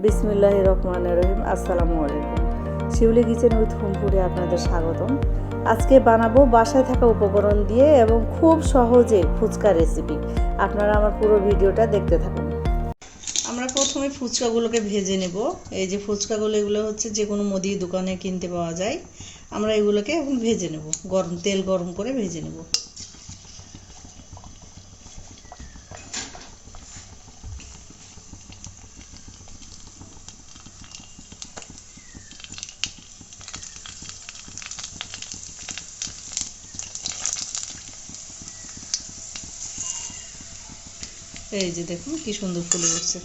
বিসমিল্লাহির রহমানির রহিম। আসসালামু আলাইকুম। শিউলি কিচেন উইথ হোম ফুডে আপনাদের স্বাগতম। আজকে বানাবো বাসায় থাকা উপকরণ দিয়ে এবং খুব সহজে ফুচকা রেসিপি। আপনারা আমার পুরো ভিডিওটা দেখতে থাকুন। আমরা প্রথমে ফুচকাগুলোকে ভেজে নেব। এই যে ফুচকাগুলো, এগুলো হচ্ছে যে কোনো মুদি দোকানে কিনতে পাওয়া যায়। আমরা এগুলোকে এখন ভেজে নেব, তেল গরম করে ভেজে নেব। এই যে দেখুন কি সুন্দর ফুলে উঠছে।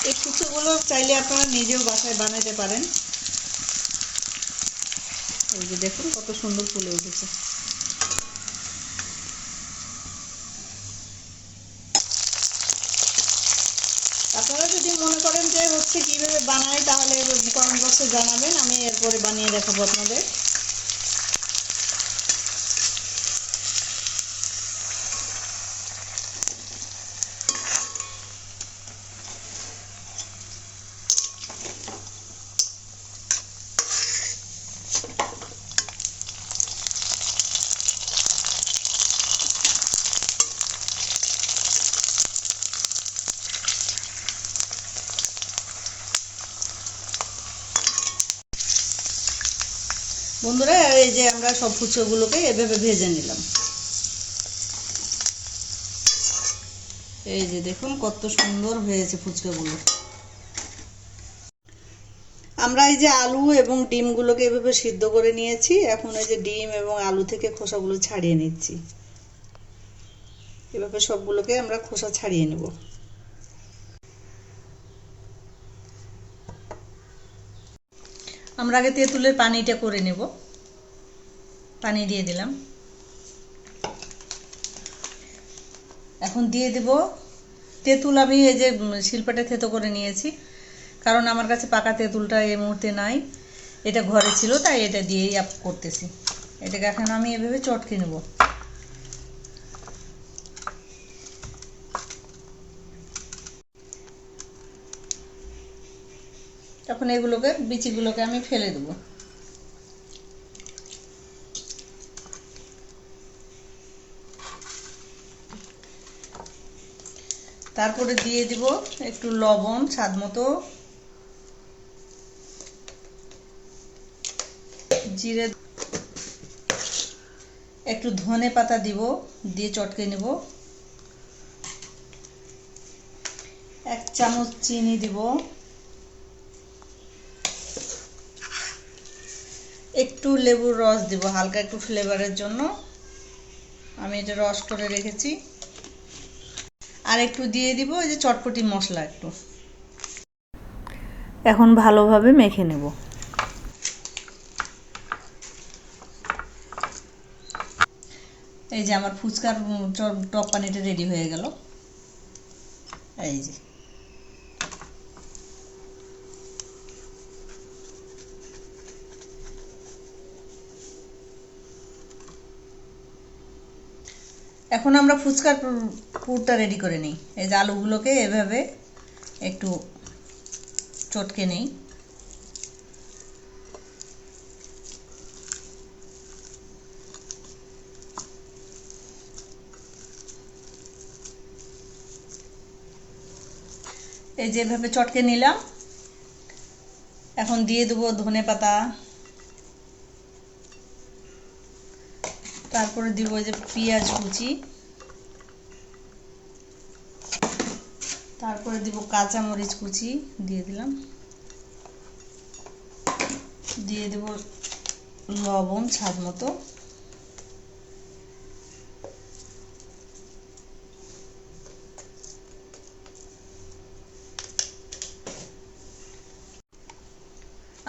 এই ফুচকাগুলো চাইলে আপনারা নিজেও বাসায় বানাতে পারেন। এই যে দেখুন কত সুন্দর ফুলে উঠেছে। আপনারা যদি মনে করেন যে কিভাবে বানাই, তাহলে কমেন্ট বক্সে জানাবেন, আমি এরপরে বানিয়ে দেখাবো আপনাদের। বন্ধুরা, এই যে আমরা সব ফুচকাগুলোকে এভাবে ভেজে নিলাম। এই যে দেখুন কত সুন্দর হয়েছে ফুচকাগুলো। আমরা এই যে আলু এবং ডিমগুলোকে এভাবে সিদ্ধ করে নিয়েছি। এখন এই যে ডিম এবং আলু থেকে খোসাগুলো ছাড়িয়ে নিচ্ছি। এভাবে সবগুলোকে আমরা খোসা ছাড়িয়ে নেব। আমরা আগে তেঁতুলের পানিটা করে নেব। পানি দিয়ে দিলাম। এখন দিয়ে দেব তেঁতুল। আমি এই যে শিলপাটে থেতো করে নিয়েছি, কারণ আমার কাছে পাকা তেঁতুলটা এই মুহূর্তে নাই। এটা ঘরে ছিল, তাই এটা দিয়েই করতেছি। এটাকে এখন আমি এভাবে চটকে নেব। তখন এগুলোকে, বিচিগুলোকে আমি ফেলে দেবো। তারপরে দিয়ে দিব একটু লবণ স্বাদ মতো, জিরে, একটু ধনে পাতা দিব, দিয়ে চটকে নেব। 1 চামচ চিনি দিব, একটু লেবুর রস দিব হালকা একটু ফ্লেভারের জন্য। আমি এটা রস করে রেখেছি। আর একটু দিয়ে দিব এই যে চটপটি মশলা একটু। এখন ভালোভাবে মেখে নেব। এই যে আমার ফুচকার টক পানিটা রেডি হয়ে গেল। এই যে এখন আমরা ফুচকার পুরটা রেডি করে নিই। এই যে আলুগুলোকে এভাবে একটু চটকে নেই। এই যে এভাবে চটকে নিলাম। এখন দিয়ে দেবো ধনে পাতা, তারপরে দিব এই যে পেঁয়াজ কুচি, তারপরে দিব কাঁচা মরিচ কুচি দিয়ে দিলাম, দিয়ে দেব লবণ স্বাদ মতো,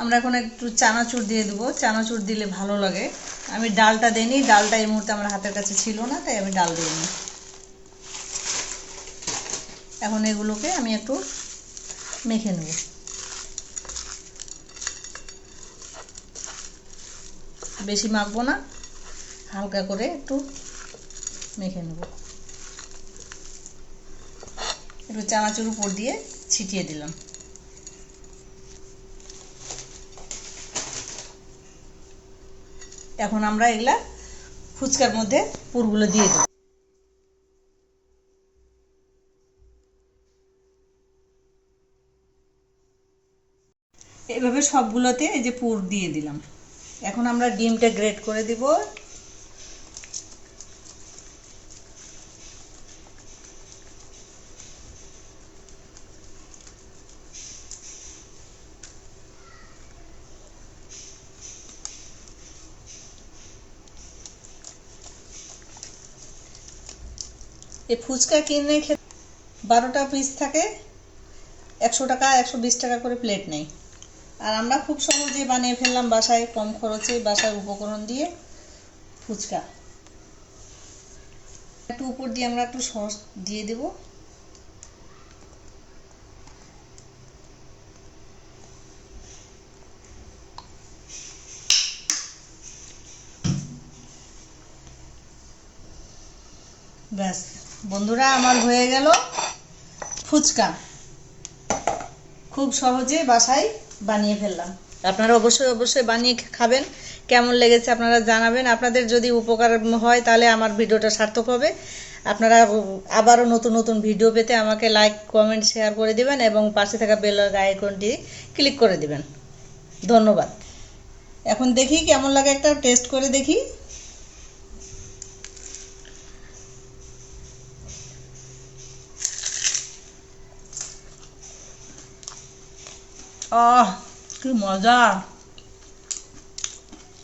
আমরা এখন একটু চানাচুর দিয়ে দেবো। চানাচুর দিলে ভালো লাগে। আমি ডালটা দিইনি, ডালটা এই মুহূর্তে আমার হাতের কাছে ছিল না, তাই আমি ডাল দিইনি। এখন এগুলোকে আমি একটু মেখে নেব। বেশি মাখবো না, হালকা করে একটু মেখে নেব। একটু চানাচুর উপর দিয়ে ছিটিয়ে দিলাম। এখন আমরা এগুলা ফুচকার মধ্যে পুরগুলো দিয়ে দেব। এভাবে সবগুলোতে এই যে পুর দিয়ে দিলাম। এখন আমরা ডিমটা গ্রেট করে দিব। এই ফুচকা কিনে খেতে 12টা পিস থাকে, 100 টাকা 120 টাকা করে প্লেট নেই। আর আমরা খুব সহজে বানিয়ে ফেললাম বাসায়, কম খরচে বাসার উপকরণ দিয়ে ফুচকা। একটু উপর দিয়ে আমরা একটু সস দিয়ে দেব। ব্যাস বন্ধুরা, আমার হয়ে গেল ফুচকা। খুব সহজে বাসায় বানিয়ে ফেললাম। আপনারা অবশ্যই অবশ্যই বানিয়ে খাবেন। কেমন লেগেছে আপনারা জানাবেন। আপনাদের যদি উপকার হয় তাহলে আমার ভিডিওটা সার্থক হবে। আপনারা আবারও নতুন নতুন ভিডিও পেতে আমাকে লাইক, কমেন্ট, শেয়ার করে দিবেন এবং পাশে থাকা বেল আইকনটি ক্লিক করে দিবেন। ধন্যবাদ। এখন দেখি কেমন লাগে, একটা টেস্ট করে দেখি। কি মজা,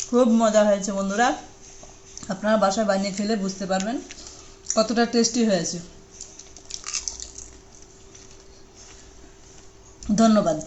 খুব মজা হয়েছে বন্ধুরা। আপনারা বাসায় বানিয়ে খেলে বুঝতে পারবেন কতটা টেস্টি হয়েছে। ধন্যবাদ।